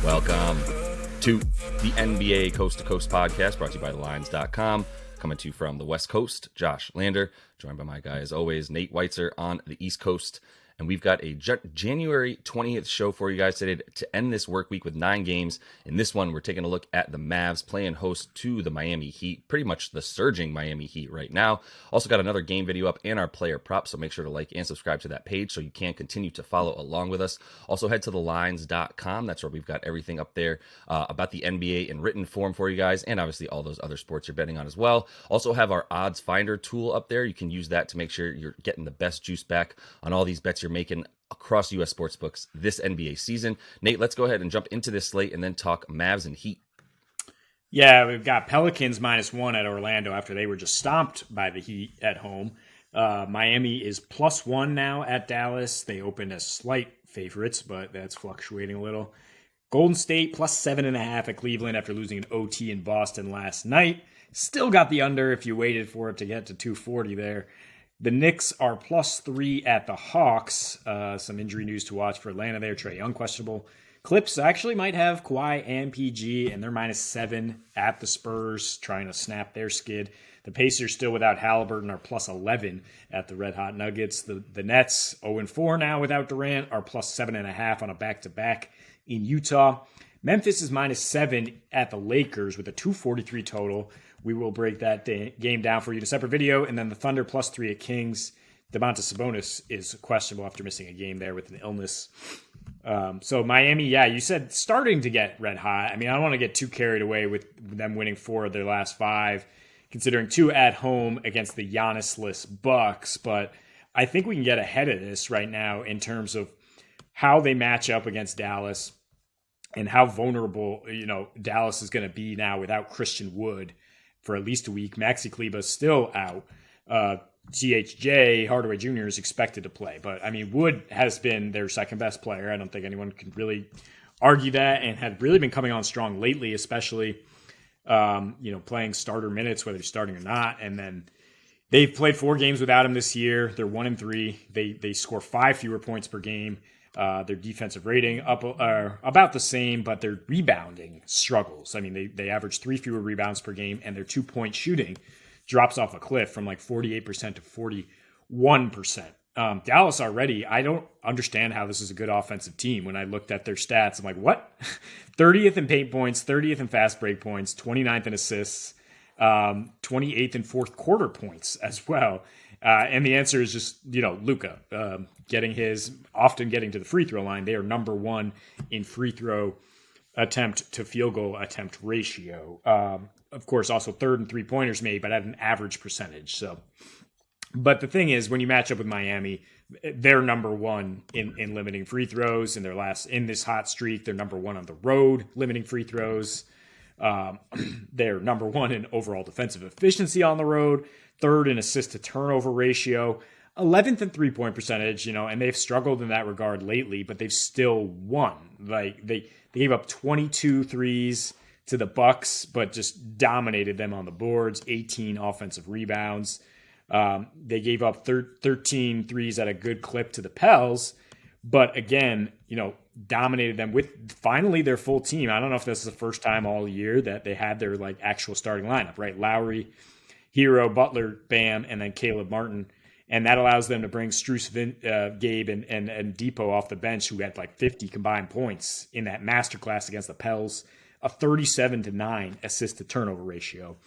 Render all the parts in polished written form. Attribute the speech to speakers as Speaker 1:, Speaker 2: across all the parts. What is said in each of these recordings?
Speaker 1: Welcome to the NBA Coast to Coast podcast brought to you by thelines.com. Coming to you from the West Coast, Josh Lander, joined by my guy as always, Nate Weitzer on the East Coast. And we've got a January 20th show for you guys today to end this work week with 9 games. In this one, we're taking a look at the Mavs playing host to the Miami Heat, pretty much the surging Miami Heat right now. Also got another game video up and our player props, so make sure to like and subscribe to that page so you can continue to follow along with us. Also head to thelines.com. That's where we've got everything up there about the NBA in written form for you guys, and obviously all those other sports you're betting on as well. Also have our odds finder tool up there. You can use that to make sure you're getting the best juice back on all these bets you're making across U.S. sportsbooks this NBA season. Nate, let's go ahead and jump into this slate and then talk Mavs and Heat.
Speaker 2: Yeah, we've got Pelicans -1 at Orlando after they were just stomped by the Heat at home. Miami is +1 now at Dallas. They opened as slight favorites, but that's fluctuating a little. Golden State +7.5 at Cleveland after losing an OT in Boston last night. Still got the under if you waited for it to get to 240 there. The Knicks are +3 at the Hawks. Some injury news to watch for Atlanta there. Trae Young questionable. Clips actually might have Kawhi and PG, and they're -7 at the Spurs, trying to snap their skid. The Pacers still without Halliburton are +11 at the Red Hot Nuggets. The Nets, 0-4 now without Durant, are +7.5 on a back-to-back in Utah. Memphis is -7 at the Lakers with a 243 total. We will break that game down for you in a separate video. And then the Thunder +3 at Kings. Domantas Sabonis is questionable after missing a game there with an illness. So Miami, yeah, you said starting to get red hot. I mean, I don't want to get too carried away with them winning 4 of their last 5, considering 2 at home against the Giannis-less Bucks. But I think we can get ahead of this right now in terms of how they match up against Dallas and how vulnerable, Dallas is going to be now without Christian Wood for at least a week. Maxi Kleber is still out. THJ Hardaway Jr. is expected to play. But, I mean, Wood has been their second best player. I don't think anyone can really argue that, and had really been coming on strong lately, especially, playing starter minutes, whether he's starting or not. And then they've played 4 games without him this year. They're 1-3. They score 5 fewer points per game. Their defensive rating up about the same, but their rebounding struggles. I mean, they average 3 fewer rebounds per game, and their 2-point shooting drops off a cliff from like 48% to 41%. Dallas already, I don't understand how this is a good offensive team. When I looked at their stats, I'm like, what? 30th in paint points, 30th in fast break points, 29th in assists, 28th in fourth quarter points as well. And the answer is just, Luka often getting to the free throw line. They are number 1 in free throw attempt to field goal attempt ratio. Of course, also 3rd in 3-pointers made, but at an average percentage. So, but the thing is, when you match up with Miami, they're number 1 in limiting free throws in this hot streak. They're number 1 on the road limiting free throws. They're number 1 in overall defensive efficiency on the road, 3rd in assist to turnover ratio, 11th in 3-point percentage, and they've struggled in that regard lately, but they've still won. Like they gave up 22 threes to the Bucks, but just dominated them on the boards, 18 offensive rebounds. They gave up 13 threes at a good clip to the Pels, but again, dominated them with finally their full team. I don't know if this is the first time all year that they had their actual starting lineup, right? Lowry, Hero, Butler, Bam, and then Caleb Martin. And that allows them to bring Strus, Gabe, and Depot off the bench, who had 50 combined points in that masterclass against the Pels, a 37-9 assist to turnover ratio.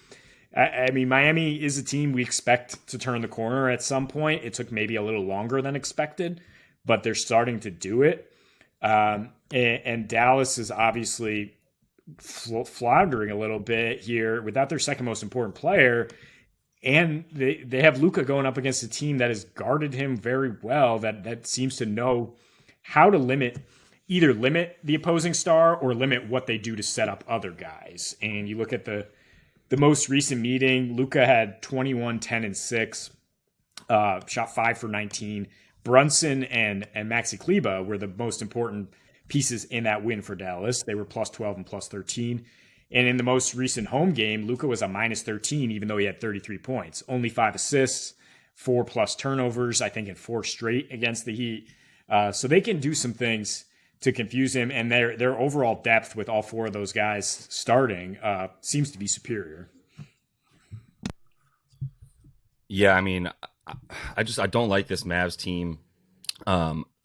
Speaker 2: I mean, Miami is a team we expect to turn the corner at some point. It took maybe a little longer than expected, but they're starting to do it. And Dallas is obviously floundering a little bit here without their second most important player. And they have Luka going up against a team that has guarded him very well, that seems to know how to either limit the opposing star or limit what they do to set up other guys. And you look at the most recent meeting, Luka had 21, 10, and 6, shot 5 for 19. Brunson and Maxi Kleber were the most important pieces in that win for Dallas. They were +12 and +13. And in the most recent home game, Luka was a -13, even though he had 33 points. Only 5 assists, 4+ turnovers, I think in 4 straight against the Heat. So they can do some things to confuse him, and their overall depth with all four of those guys starting seems to be superior.
Speaker 1: Yeah, I mean, I don't like this Mavs team.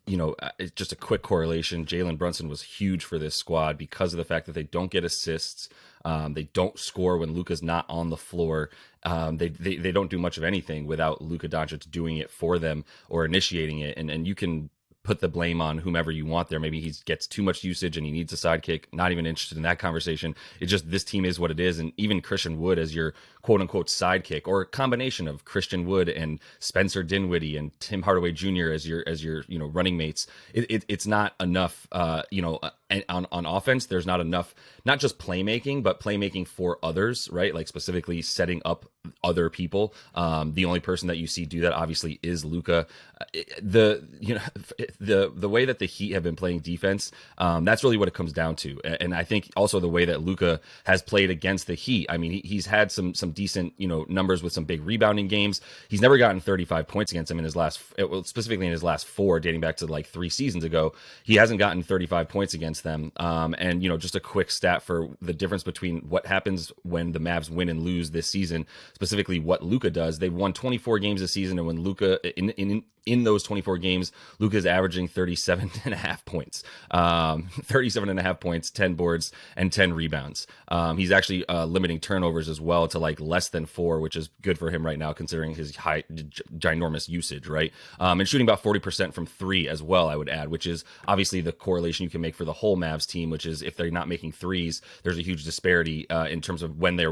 Speaker 1: It's just a quick correlation. Jalen Brunson was huge for this squad because of the fact that they don't get assists. They don't score when Luka's not on the floor. They don't do much of anything without Luka Doncic doing it for them or initiating it. And you can put the blame on whomever you want there. Maybe he gets too much usage and he needs a sidekick. Not even interested in that conversation. It's just this team is what it is. And even Christian Wood as your quote unquote sidekick, or a combination of Christian Wood and Spencer Dinwiddie and Tim Hardaway Jr. as your running mates. It's not enough. On offense, there's not enough, not just playmaking, but playmaking for others, right? Like specifically setting up other people. The only person that you see do that obviously is Luka. The way that the Heat have been playing defense, that's really what it comes down to. And I think also the way that Luka has played against the Heat. I mean, he's had some decent, numbers with some big rebounding games. He's never gotten 35 points against him specifically in his last 4, dating back to like 3 seasons ago. He hasn't gotten 35 points against them. And just a quick stat for the difference between what happens when the Mavs win and lose this season, specifically what Luka does. They've won 24 games this season, and when Luka in those 24 games, Luka is averaging 37.5 points, 37.5 points, 10 boards, and 10 rebounds. He's actually limiting turnovers as well to like less than 4, which is good for him right now considering his high, ginormous usage, right? And shooting about 40% from 3 as well, I would add, which is obviously the correlation you can make for the whole Mavs team, which is if they're not making threes, there's a huge disparity in terms of when they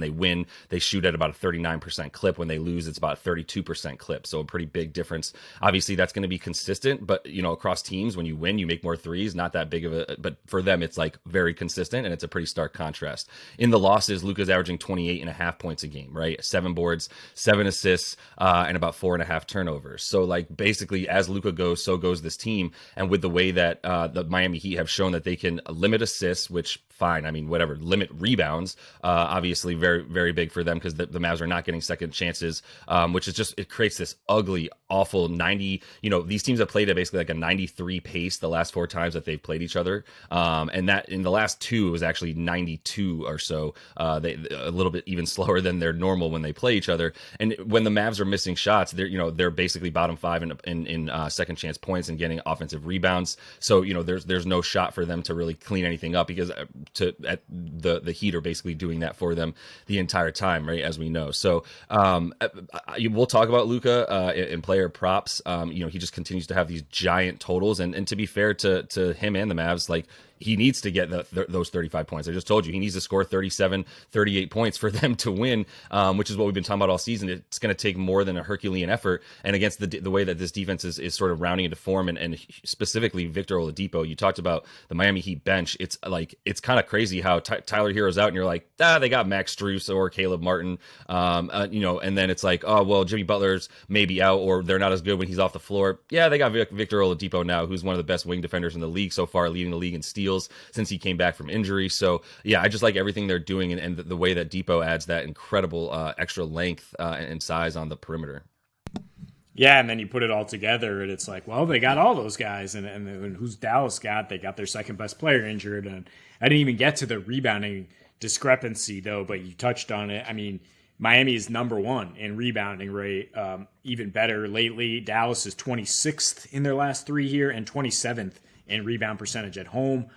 Speaker 1: win, they shoot at about a 39% clip. When they lose, it's about a 32% clip. So a pretty big difference. Obviously, that's going to be consistent, but across teams, when you win, you make more threes. Not that big of a, but for them, it's like very consistent, and it's a pretty stark contrast. In the losses, Luka's averaging 28.5 points a game, right? 7 boards, 7 assists, and about 4.5 turnovers. So like basically, as Luka goes, so goes this team. And with the way that the Miami Heat have shown that they can limit assists, which fine, I mean whatever, limit rebounds, obviously very very big for them because the Mavs are not getting second chances, which is just, it creates this ugly, awful 90. These teams have played at basically like a 93 pace the last 4 times that they've played each other, and that in the last 2 it was actually 92 or so. They a little bit even slower than their normal when they play each other. And when the Mavs are missing shots, they're basically bottom 5 in second chance points and getting offensive rebounds. So there's no shot for them to really clean anything up because the Heat are basically doing that for them the entire time, right? As we know. So we'll talk about Luka in player props. He just continues to have these giant totals, and to be fair to him and the Mavs, like he needs to get those 35 points. I just told you he needs to score 37, 38 points for them to win, which is what we've been talking about all season. It's going to take more than a Herculean effort. And against the way that this defense is sort of rounding into form, and specifically Victor Oladipo, you talked about the Miami Heat bench. It's kind of crazy how Tyler Hero's out and you're like, they got Max Strus or Caleb Martin, and then it's like, oh, well, Jimmy Butler's maybe out or they're not as good when he's off the floor. Yeah, they got Victor Oladipo now, who's one of the best wing defenders in the league so far, leading the league in steals since he came back from injury. So yeah, I just like everything they're doing, and the way that Depot adds that incredible extra length and size on the perimeter.
Speaker 2: Yeah, and then you put it all together, and it's like, well, they got all those guys, and who's Dallas got? They got their second best player injured, and I didn't even get to the rebounding discrepancy though, but you touched on it. I mean, Miami is number 1 in rebounding rate, even better lately. Dallas is 26th in their last 3 here and 27th in rebound percentage at home.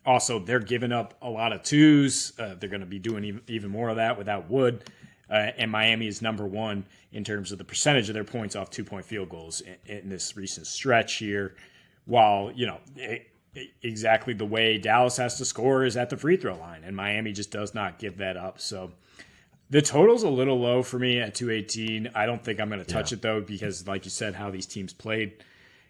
Speaker 2: Also, they're giving up a lot of 2s. They're going to be doing even more of that without Wood. And Miami is number 1 in terms of the percentage of their points off 2-point field goals in this recent stretch here. While, exactly the way Dallas has to score is at the free throw line, and Miami just does not give that up. So the total's a little low for me at 218. I don't think I'm going to touch it, though, because like you said, how these teams played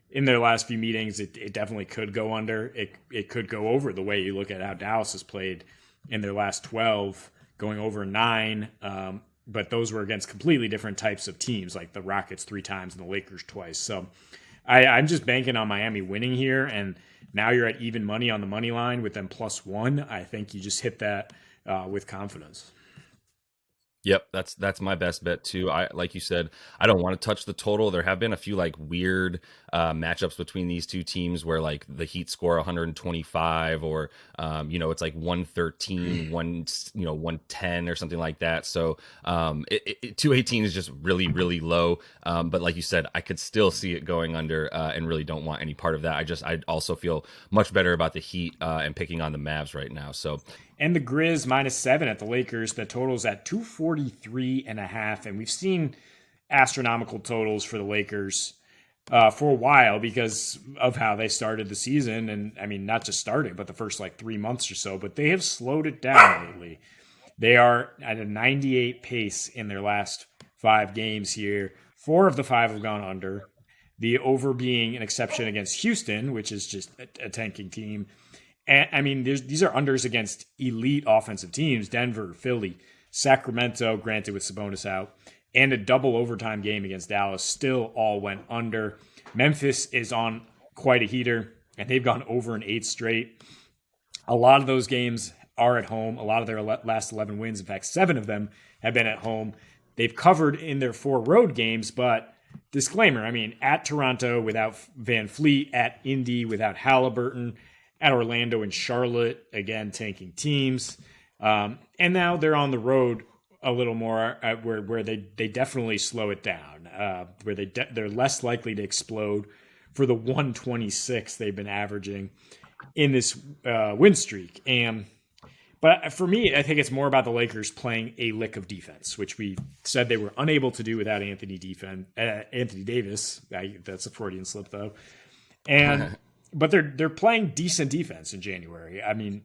Speaker 2: in their last few meetings, it definitely could go under. It could go over the way you look at how Dallas has played in their last 12, going over 9. But those were against completely different types of teams, like the Rockets 3 times and the Lakers twice. So I'm just banking on Miami winning here, and now you're at even money on the money line with them +1. I think you just hit that with confidence.
Speaker 1: Yep, that's my best bet too. I like you said, I don't want to touch the total. There have been a few like weird matchups between these two teams where like the Heat score 125 or it's like 113, 110 or something like that. So 218 is just really really low. But like you said, I could still see it going under and really don't want any part of that. I also feel much better about the Heat and picking on the Mavs right now. So.
Speaker 2: And the Grizz -7 at the Lakers. The total's at 243.5. And we've seen astronomical totals for the Lakers for a while because of how they started the season. And I mean, not just started, but the first like 3 months or so. But they have slowed it down lately. They are at a 98 pace in their last 5 games here. 4 of the 5 have gone under. The over being an exception against Houston, which is just a tanking team. And, I mean, these are unders against elite offensive teams: Denver, Philly, Sacramento, granted with Sabonis out, and a double overtime game against Dallas still all went under. Memphis is on quite a heater, and they've gone over in 8 straight. A lot of those games are at home. A lot of their last 11 wins, in fact, 7 of them have been at home. They've covered in their 4 road games, but disclaimer, I mean, at Toronto without Van Fleet, at Indy without Halliburton, at Orlando and Charlotte, again, tanking teams. And now they're on the road a little more where they definitely slow it down, where they're less likely to explode for the 126 they've been averaging in this win streak. But for me, I think it's more about the Lakers playing a lick of defense, which we said they were unable to do without Anthony Davis. That's a Freudian slip, though. But they're playing decent defense in January. I mean,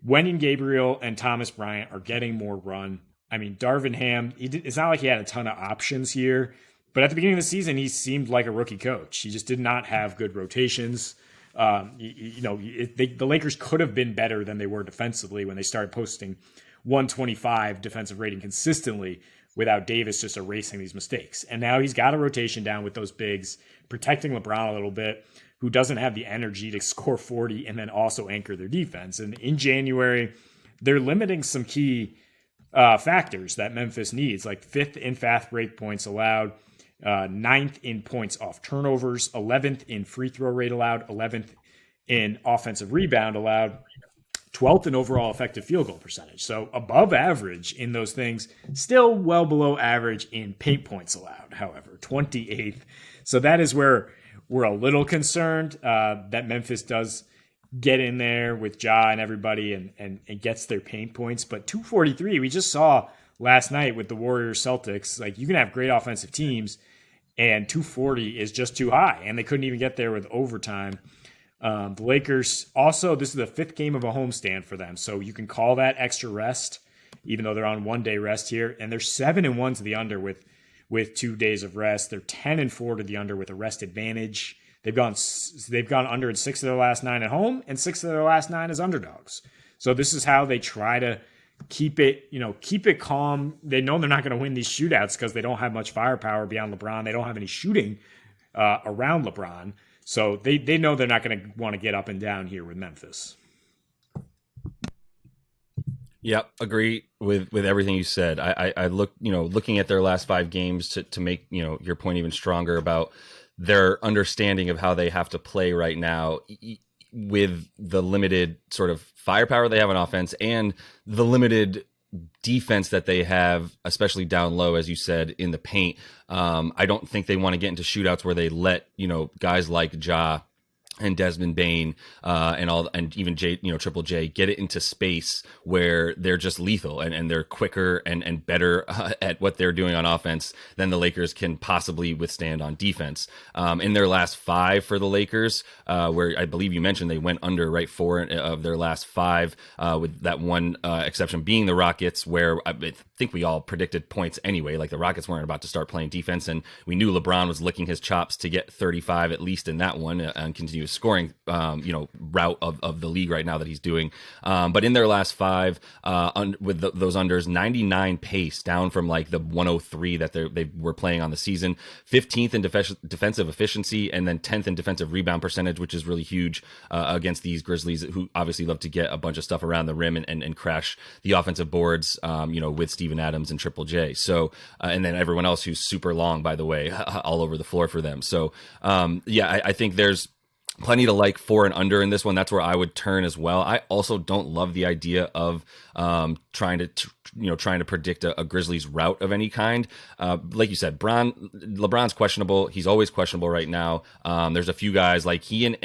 Speaker 2: Wenyen Gabriel and Thomas Bryant are getting more run. I mean, Darvin Ham, it's not like he had a ton of options here, but at the beginning of the season, he seemed like a rookie coach. He just did not have good rotations. The Lakers could have been better than they were defensively when they started posting 125 defensive rating consistently without Davis just erasing these mistakes. And now he's got a rotation down with those bigs, protecting LeBron a little bit, who doesn't have the energy to score 40 and then also anchor their defense. And in January, they're limiting some key factors that Memphis needs, like 5th in fast break points allowed, 9th in points off turnovers, 11th in free throw rate allowed, 11th in offensive rebound allowed, 12th in overall effective field goal percentage. So above average in those things, still well below average in paint points allowed, however, 28th. So that is where we're a little concerned that Memphis does get in there with Ja and everybody and gets their paint points. But 243, we just saw last night with the Warriors Celtics, like you can have great offensive teams and 240 is just too high. And they couldn't even get there with overtime. The Lakers also, this is the 5th game of a homestand for them. So you can call that extra rest, even though they're on 1-day rest here. And they're 7-1 to the under with 2 days of rest. They're 10-4 to the under with a rest advantage. They've gone under in 6 of their last 9 at home and 6 of their last 9 as underdogs. So this is how they try to keep it calm. They know they're not going to win these shootouts because they don't have much firepower beyond LeBron. They don't have any shooting around LeBron. So they know they're not going to want to get up and down here with Memphis.
Speaker 1: Yep, agree with everything you said. I looking at their last 5 games to make your point even stronger about their understanding of how they have to play right now with the limited sort of firepower they have on offense and the limited defense that they have, especially down low, as you said, in the paint. I don't think they want to get into shootouts where they let guys like Ja and Desmond Bane and even Triple J get it into space where they're just lethal and they're quicker and better at what they're doing on offense than the Lakers can possibly withstand on defense. In their last 5 for the Lakers, where I believe you mentioned they went under 4 of their last 5, with that one exception being the Rockets, where I think we all predicted points anyway. Like the Rockets weren't about to start playing defense, and we knew LeBron was licking his chops to get 35 at least in that one and continue continue scoring, route of the league right now that he's doing. But in their last 5, with those unders, 99 pace, down from like the 103 that they were playing on the season, 15th in defensive efficiency, and then 10th in defensive rebound percentage, which is really huge against these Grizzlies, who obviously love to get a bunch of stuff around the rim and crash the offensive boards, with Steven Adams and Triple J. So, and then everyone else who's super long, by the way, all over the floor for them. So, I think there's plenty to like for and under in this one. That's where I would turn as well. I also don't love the idea of trying to predict a Grizzlies route of any kind. Like you said, LeBron's questionable. He's always questionable right now. There's a few guys like he and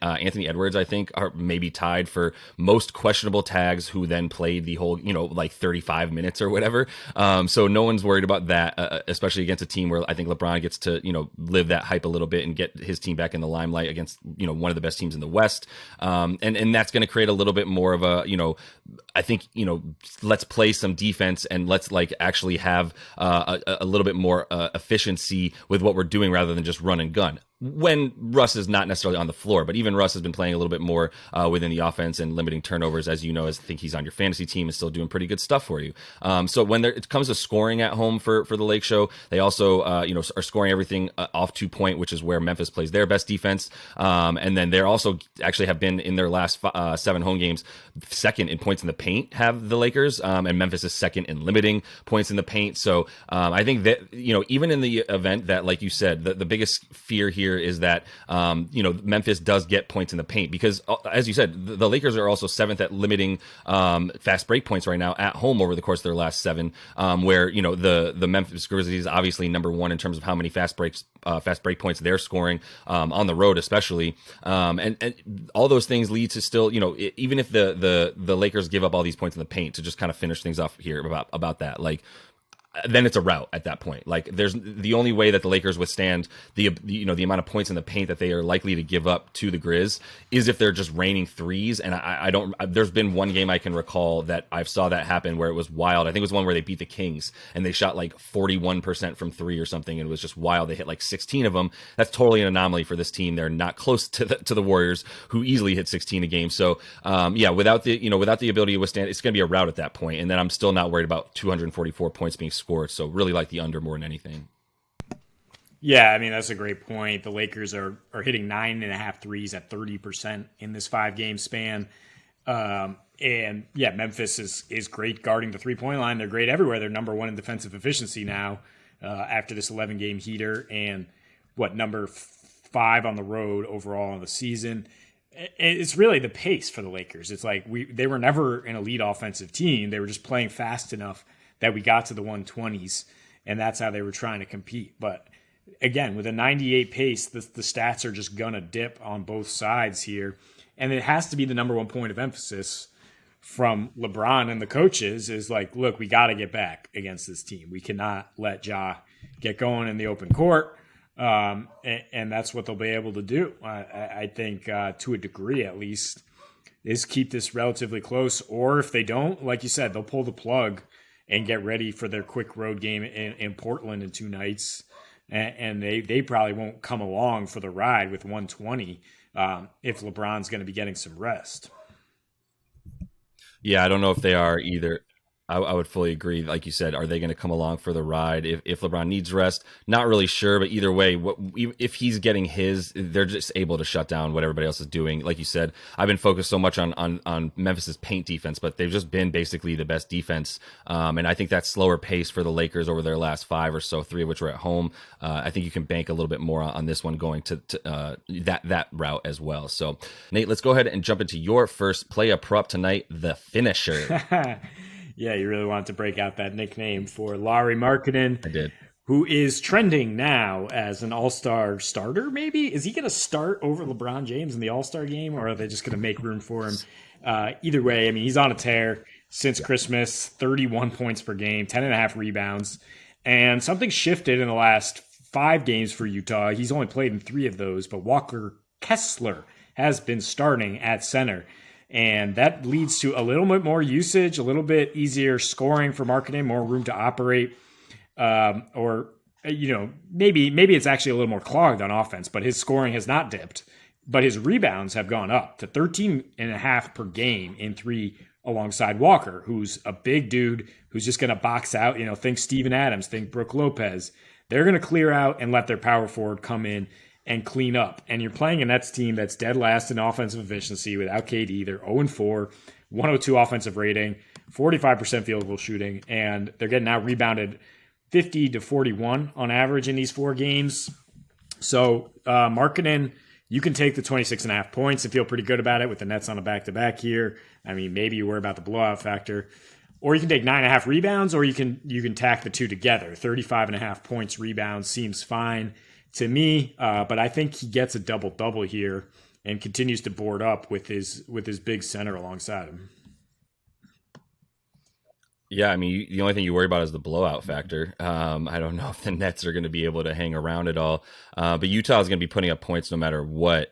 Speaker 1: Anthony Edwards, I think, are maybe tied for most questionable tags, who then played the whole, like 35 minutes or whatever. So no one's worried about that, especially against a team where I think LeBron gets to, live that hype a little bit and get his team back in the limelight against, one of the best teams in the West. And that's going to create a little bit more of a, I think, let's play some defense and let's like actually have a little bit more efficiency with what we're doing rather than just run and gun. When Russ is not necessarily on the floor, but even Russ has been playing a little bit more within the offense and limiting turnovers, as I think he's on your fantasy team and still doing pretty good stuff for you. So when it comes to scoring at home for the Lake Show, they also are scoring everything off 2-point, which is where Memphis plays their best defense. And then they're also actually have been in their last 7 home games second in points in the paint, have the Lakers, and Memphis is second in limiting points in the paint. So I think that even in the event that, like you said, the biggest fear here is that Memphis does get points in the paint, because as you said, the Lakers are also 7th at limiting fast break points right now at home over the course of their last 7, where the Memphis Grizzlies obviously number 1 in terms of how many fast break points they're scoring on the road, especially, and all those things lead to still, even if the Lakers give up all these points in the paint, to just kind of finish things off here about that, like, then it's a rout at that point. Like, there's the only way that the Lakers withstand the amount of points in the paint that they are likely to give up to the Grizz is if they're just raining threes. And I don't. There's been one game I can recall that I saw that happen where it was wild. I think it was one where they beat the Kings and they shot like 41% from 3 or something, and it was just wild. They hit like 16 of them. That's totally an anomaly for this team. They're not close to the Warriors, who easily hit 16 a game. So without the ability to withstand, it's going to be a rout at that point. And then I'm still not worried about 244 points being scored. So really like the under more than anything.
Speaker 2: Yeah, I mean, that's a great point. The Lakers are hitting 9.5 threes at 30% in this 5-game span. And yeah, Memphis is great guarding the 3-point line. They're great everywhere. They're number 1 in defensive efficiency now after this 11-game heater, and number 5 on the road overall in the season. It's really the pace for the Lakers. It's like they were never an elite offensive team. They were just playing fast enough that we got to the 120s, and that's how they were trying to compete. But again, with a 98 pace, the stats are just going to dip on both sides here. And it has to be the number 1 point of emphasis from LeBron and the coaches is like, look, we got to get back against this team. We cannot let Ja get going in the open court. And that's what they'll be able to do, I think, to a degree at least, is keep this relatively close. Or if they don't, like you said, they'll pull the plug and get ready for their quick road game in Portland in 2 nights. And they probably won't come along for the ride with 120 if LeBron's going to be getting some rest.
Speaker 1: Yeah, I don't know if they are either. I would fully agree. Like you said, are they going to come along for the ride if LeBron needs rest? Not really sure, but either way, if he's getting his, they're just able to shut down what everybody else is doing. Like you said, I've been focused so much on Memphis's paint defense, but they've just been basically the best defense. And I think that slower pace for the Lakers over their last 5 or so, 3 of which were at home, I think you can bank a little bit more on this one going to that route as well. So, Nate, let's go ahead and jump into your first play a prop tonight, the finisher.
Speaker 2: Yeah, you really wanted to break out that nickname for Lauri Markkanen.
Speaker 1: I did.
Speaker 2: Who is trending now as an all-star starter, maybe? Is he going to start over LeBron James in the all-star game, or are they just going to make room for him? Either way, I mean, he's on a tear since Christmas, 31 points per game, 10.5 rebounds. And something shifted in the last 5 games for Utah. He's only played in 3 of those, but Walker Kessler has been starting at center. And that leads to a little bit more usage, a little bit easier scoring for Markkanen, more room to operate. Maybe it's actually a little more clogged on offense, but his scoring has not dipped but his rebounds have gone up to 13.5 per game in 3 alongside Walker, who's a big dude who's just going to box out. Think Steven Adams, think Brook Lopez. They're going to clear out and let their power forward come in and clean up. And you're playing a Nets team that's dead last in offensive efficiency without KD. They're 0-4, 102 offensive rating, 45% field goal shooting, and they're getting out rebounded 50-41 on average in these 4 games. So Markkanen, you can take the 26.5 points and feel pretty good about it with the Nets on a back-to-back here. I mean, maybe you worry about the blowout factor. Or you can take 9.5 rebounds, or you can tack the two together. 35.5 points rebounds seems fine to me, but I think he gets a double-double here and continues to board up with his big center alongside him.
Speaker 1: Yeah, I mean, the only thing you worry about is the blowout factor. I don't know if the Nets are going to be able to hang around at all, but Utah is going to be putting up points no matter what.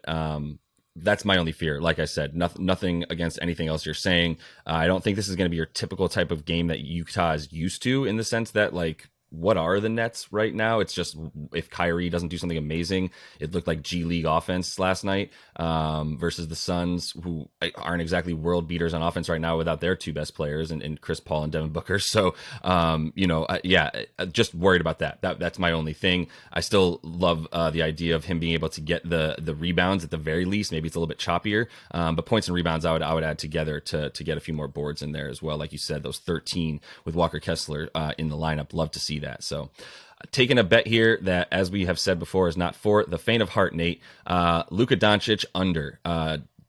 Speaker 1: That's my only fear. Like I said, nothing against anything else you're saying. I don't think this is going to be your typical type of game that Utah is used to, in the sense that, like, what are the Nets right now? It's just, if Kyrie doesn't do something amazing, it looked like G League offense last night versus the Suns, who aren't exactly world beaters on offense right now without their 2 best players and Chris Paul and Devin Booker. So, just worried about that. That's my only thing. I still love the idea of him being able to get the rebounds at the very least. Maybe it's a little bit choppier, but points and rebounds I would add together to get a few more boards in there as well. Like you said, those 13 with Walker Kessler in the lineup. Love to see that. So taking a bet here that, as we have said before, is not for the faint of heart, Nate. Luka Doncic under.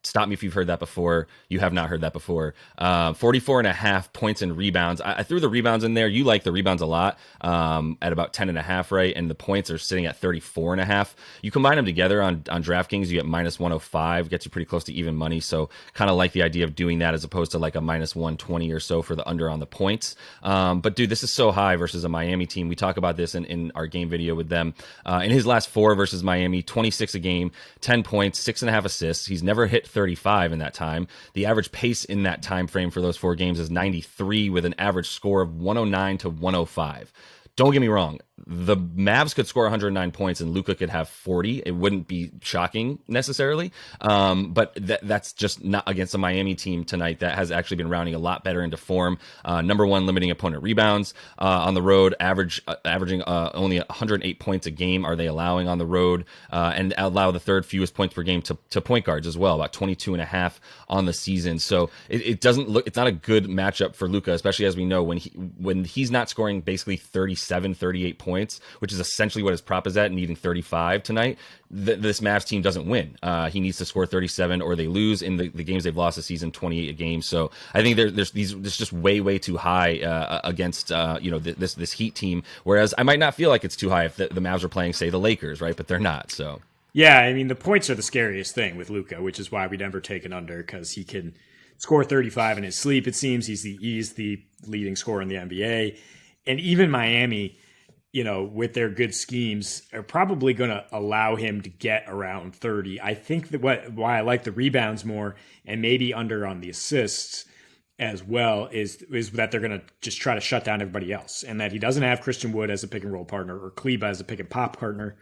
Speaker 1: Stop me if you've heard that before. You have not heard that before. 44.5 points and rebounds. I threw the rebounds in there. You like the rebounds a lot at about 10.5, right? And the points are sitting at 34.5. You combine them together on DraftKings, you get minus 105, gets you pretty close to even money. So kind of like the idea of doing that as opposed to like a minus 120 or so for the under on the points. But dude, this is so high versus a Miami team. We talk about this in our game video with them. In his last 4 versus Miami, 26 a game, 10 points, 6.5 assists. He's never hit 35 in that time. The average pace in that time frame for those 4 games is 93, with an average score of 109 to 105. Don't get me wrong. The Mavs could score 109 points and Luka could have 40. It wouldn't be shocking necessarily. But that's just not against a Miami team tonight that has actually been rounding a lot better into form. Number 1, limiting opponent rebounds on the road, averaging only 108 points a game are they allowing on the road, and allow the 3rd fewest points per game to point guards as well, about 22.5 on the season. So it doesn't look, it's not a good matchup for Luka, especially as we know when he's not scoring basically 37, 38 points, which is essentially what his prop is at, needing 35 tonight. This Mavs team doesn't win. He needs to score 37 or they lose. In the games they've lost this season, 28 a game. So I think there's just way too high against this Heat team. Whereas I might not feel like it's too high if the Mavs are playing, say, the Lakers, right? But they're not. So
Speaker 2: yeah, I mean, the points are the scariest thing with Luka, which is why we never take an under, because he can score 35 in his sleep. It seems he's the leading scorer in the NBA, and even Miami, with their good schemes, are probably going to allow him to get around 30. I think that why I like the rebounds more and maybe under on the assists as well is that they're going to just try to shut down everybody else, and that he doesn't have Christian Wood as a pick and roll partner or Kleba as a pick and pop partner.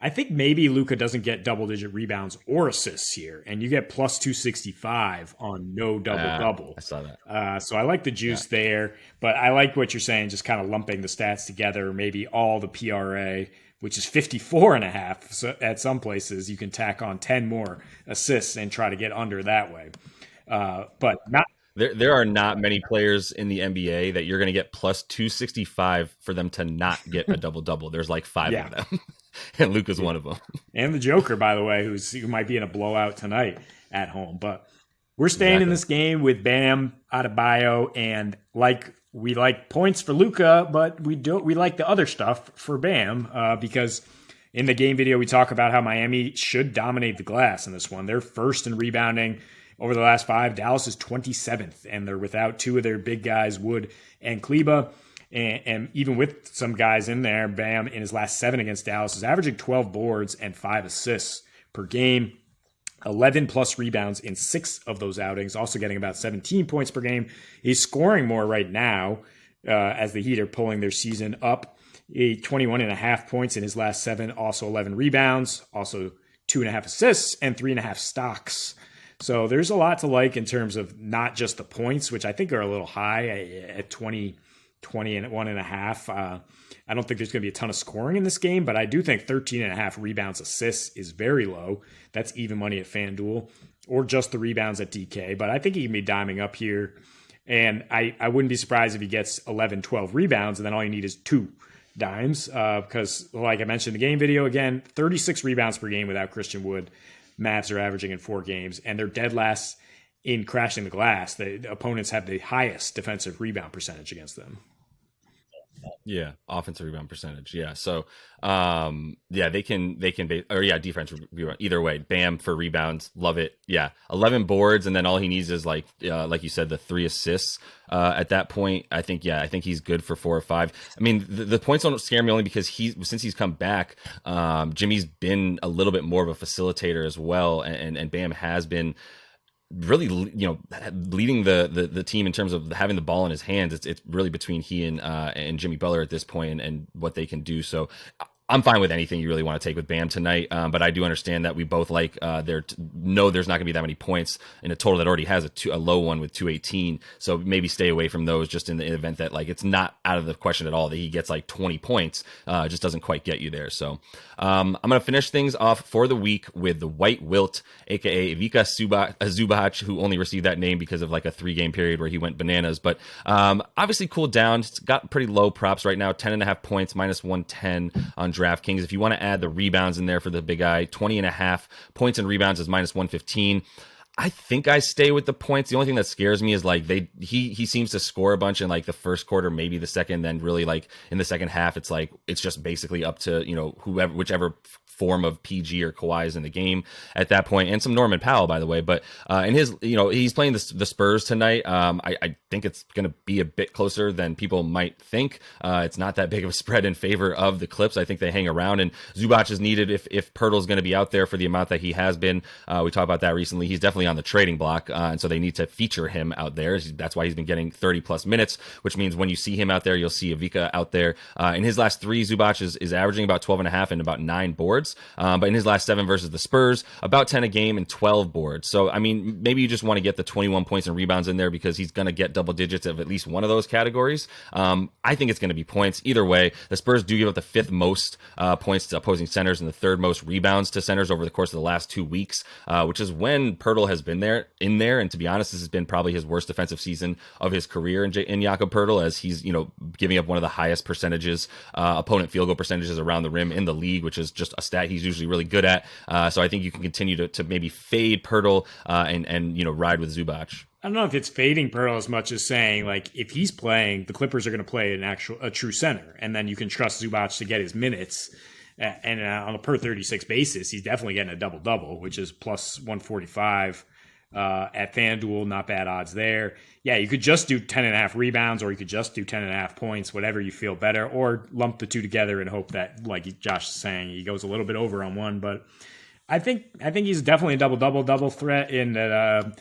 Speaker 2: I think maybe Luka doesn't get double-digit rebounds or assists here, and you get plus 265 on no double-double.
Speaker 1: I saw that.
Speaker 2: So I like the juice there, but I like what you're saying, just kind of lumping the stats together, maybe all the PRA, which is 54.5. So at some places, you can tack on 10 more assists and try to get under that way. But not.
Speaker 1: There are not many players in the NBA that you're going to get plus 265 for them to not get a double-double. There's like 5 of them. And Luka's one of them. And
Speaker 2: the Joker, by the way, who might be in a blowout tonight at home. But we're staying in this game with Bam Adebayo, and we like points for Luka, but we like the other stuff for Bam because in the game video we talk about how Miami should dominate the glass in this one. They're first in rebounding over the last 5. Dallas is 27th, and they're without 2 of their big guys, Wood and Kleba. And even with some guys in there, Bam in his last 7 against Dallas is averaging 12 boards and 5 assists per game, 11 plus rebounds in 6 of those outings, also getting about 17 points per game. He's scoring more right now as the Heat are pulling their season up. 21.5 points in his last 7, also 11 rebounds, also 2.5 assists and 3.5 stocks. So there's a lot to like in terms of not just the points, which I think are a little high at 20 and 1.5. I don't think there's going to be a ton of scoring in this game, but I do think 13.5 rebounds assists is very low. That's even money at FanDuel, or just the rebounds at DK. But I think he can be diming up here. And I wouldn't be surprised if he gets 11, 12 rebounds, and then all you need is 2 dimes. Because, like I mentioned in the game video, again, 36 rebounds per game without Christian Wood. Mavs are averaging in 4 games, and they're dead last in crashing the glass. The opponents have the highest defensive rebound percentage against them.
Speaker 1: Yeah, offensive rebound percentage. Yeah, so they can defense rebound. Either way, Bam for rebounds, love it. Yeah, 11 boards, and then all he needs is like you said, the 3 assists. At that point, I think he's good for 4 or 5. I mean, the points don't scare me only because since he's come back, Jimmy's been a little bit more of a facilitator as well, and Bam has been really, leading the team in terms of having the ball in his hands. It's really between he and Jimmy Butler at this point, and what they can do. So I'm fine with anything you really want to take with Bam tonight, but I do understand that we both like there's not going to be that many points in a total that already has a low one with 218. So maybe stay away from those just in the event that it's not out of the question at all that he gets 20 points. It just doesn't quite get you there. So I'm going to finish things off for the week with the White Wilt, aka Ivica Zubac, who only received that name because of a 3-game period where he went bananas, but obviously cooled down. It's got pretty low props right now, 10.5 points, -110 on DraftKings. If you want to add the rebounds in there for the big guy, 20.5 points and rebounds is -115. I think I stay with the points. The only thing that scares me is he seems to score a bunch in the first quarter, maybe the second, then really in the second half it's just basically up to whichever form of PG or Kawhi is in the game at that point, and some Norman Powell, by the way. But in his, he's playing the Spurs tonight. I think it's going to be a bit closer than people might think. It's not that big of a spread in favor of the Clips. I think they hang around, and Zubac is needed if Pirtle's going to be out there for the amount that he has been. We talked about that recently. He's definitely on the trading block, and so they need to feature him out there. That's why he's been getting 30 plus minutes, which means when you see him out there, you'll see Ivica out there. In his last 3, Zubac is averaging about 12.5 and about 9 boards. But in his last 7 versus the Spurs, about 10 a game and 12 boards. So, I mean, maybe you just want to get the 21 points and rebounds in there because he's going to get double digits of at least one of those categories. I think it's going to be points. Either way, the Spurs do give up the 5th most points to opposing centers and the 3rd most rebounds to centers over the course of the last 2 weeks, which is when Pirtle has been in there. And to be honest, this has been probably his worst defensive season of his career in Jakob Pirtle, as he's, giving up one of the highest percentages, opponent field goal percentages around the rim in the league, which is just a stat he's usually really good at. So I think you can continue to maybe fade Pirtle and ride with Zubac.
Speaker 2: I don't know if it's fading Pirtle as much as saying if he's playing, the Clippers are going to play a true center, and then you can trust Zubac to get his minutes. And on a per 36 basis, he's definitely getting a double-double, which is plus 145 at FanDuel. Not bad odds there. Yeah, you could just do 10.5 rebounds, or you could just do 10.5 points, whatever you feel better, or lump the two together and hope that, like Josh is saying, he goes a little bit over on one. But I think he's definitely a double threat in that.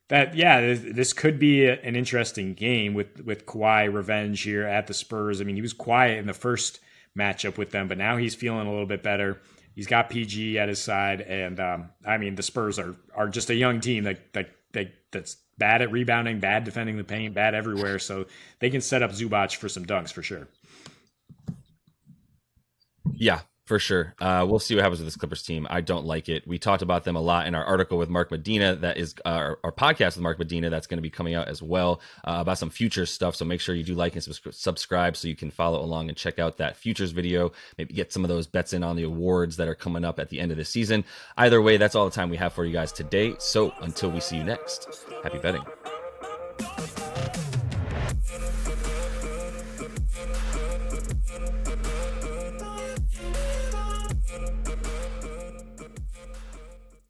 Speaker 2: This could be an interesting game with Kawhi revenge here at the Spurs. I mean, he was quiet in the first matchup with them, but now he's feeling a little bit better. He's got PG at his side, and the Spurs are just a young team that's bad at rebounding, bad defending the paint, bad everywhere. So they can set up Zubac for some dunks for sure.
Speaker 1: Yeah, for sure. We'll see what happens with this Clippers team. I don't like it. We talked about them a lot in our article with Mark Medina. That is our podcast with Mark Medina. That's going to be coming out as well about some futures stuff. So make sure you do like and subscribe so you can follow along and check out that futures video. Maybe get some of those bets in on the awards that are coming up at the end of the season. Either way, that's all the time we have for you guys today. So until we see you next, happy betting.